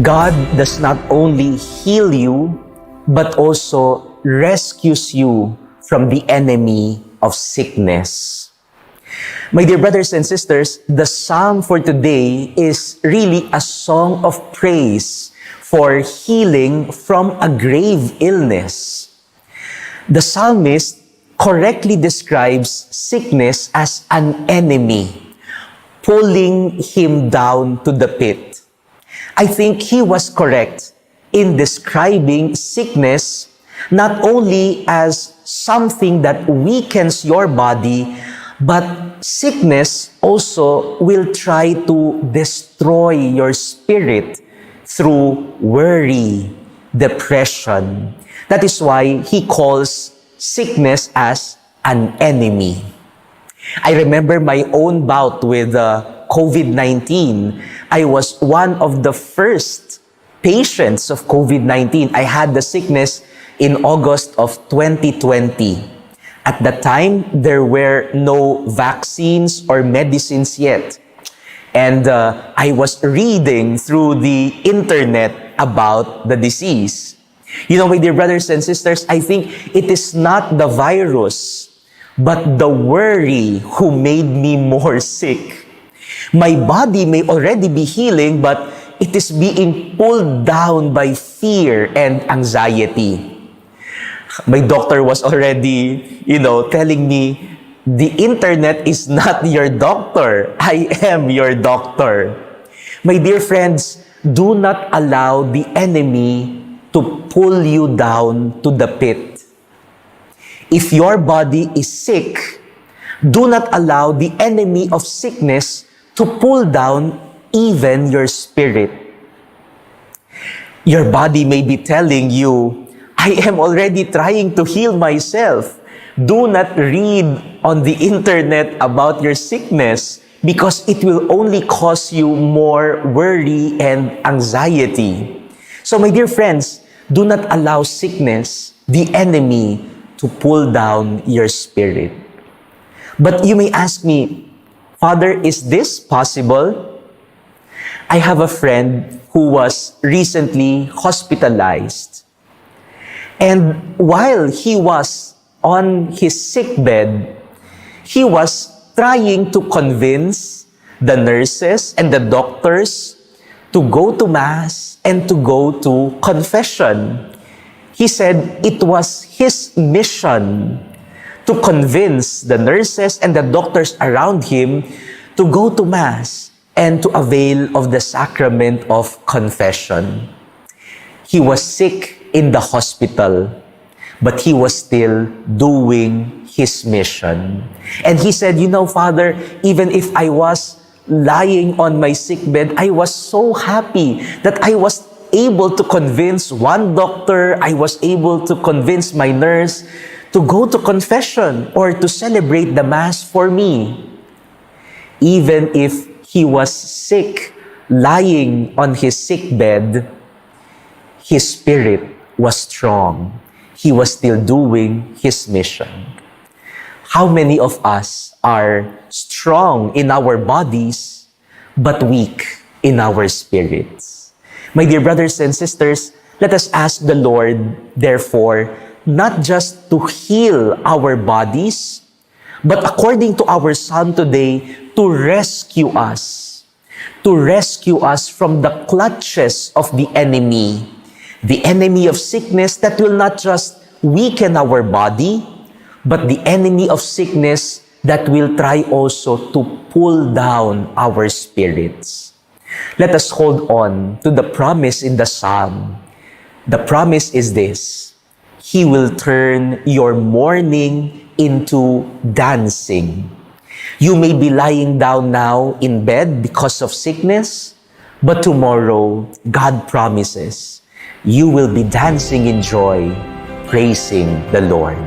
God does not only heal you, but also rescues you from the enemy of sickness. My dear brothers and sisters, the psalm for today is really a song of praise for healing from a grave illness. The psalmist correctly describes sickness as an enemy, pulling him down to the pit. I think he was correct in describing sickness not only as something that weakens your body, but sickness also will try to destroy your spirit through worry, depression. That is why he calls sickness as an enemy. I remember my own bout with COVID-19. I was one of the first patients of COVID-19. I had the sickness in August of 2020. At that time, there were no vaccines or medicines yet. And I was reading through the internet about the disease. You know, my dear brothers and sisters, I think it is not the virus, but the worry who made me more sick. My body may already be healing, but it is being pulled down by fear and anxiety. My doctor was already, telling me, the internet is not your doctor. I am your doctor. My dear friends, do not allow the enemy to pull you down to the pit. If your body is sick, do not allow the enemy of sickness to pull down even your spirit. Your body may be telling you, I am already trying to heal myself. Do not read on the internet about your sickness because it will only cause you more worry and anxiety. So my dear friends, do not allow sickness, the enemy, to pull down your spirit. But you may ask me, Father, is this possible? I have a friend who was recently hospitalized. And while he was on his sickbed, he was trying to convince the nurses and the doctors to go to Mass and to go to confession. He said it was his mission to convince the nurses and the doctors around him to go to Mass and to avail of the sacrament of confession. He was sick in the hospital, but he was still doing his mission. And he said, Father, even if I was lying on my sickbed, I was so happy that I was able to convince one doctor, I was able to convince my nurse to go to confession or to celebrate the Mass for me. Even if he was sick, lying on his sickbed, his spirit was strong. He was still doing his mission. How many of us are strong in our bodies, but weak in our spirits? My dear brothers and sisters, let us ask the Lord, therefore, not just to heal our bodies, but according to our psalm today, to rescue us from the clutches of the enemy of sickness that will not just weaken our body, but the enemy of sickness that will try also to pull down our spirits. Let us hold on to the promise in the psalm. The promise is this: He will turn your mourning into dancing. You may be lying down now in bed because of sickness, but tomorrow, God promises, you will be dancing in joy, praising the Lord.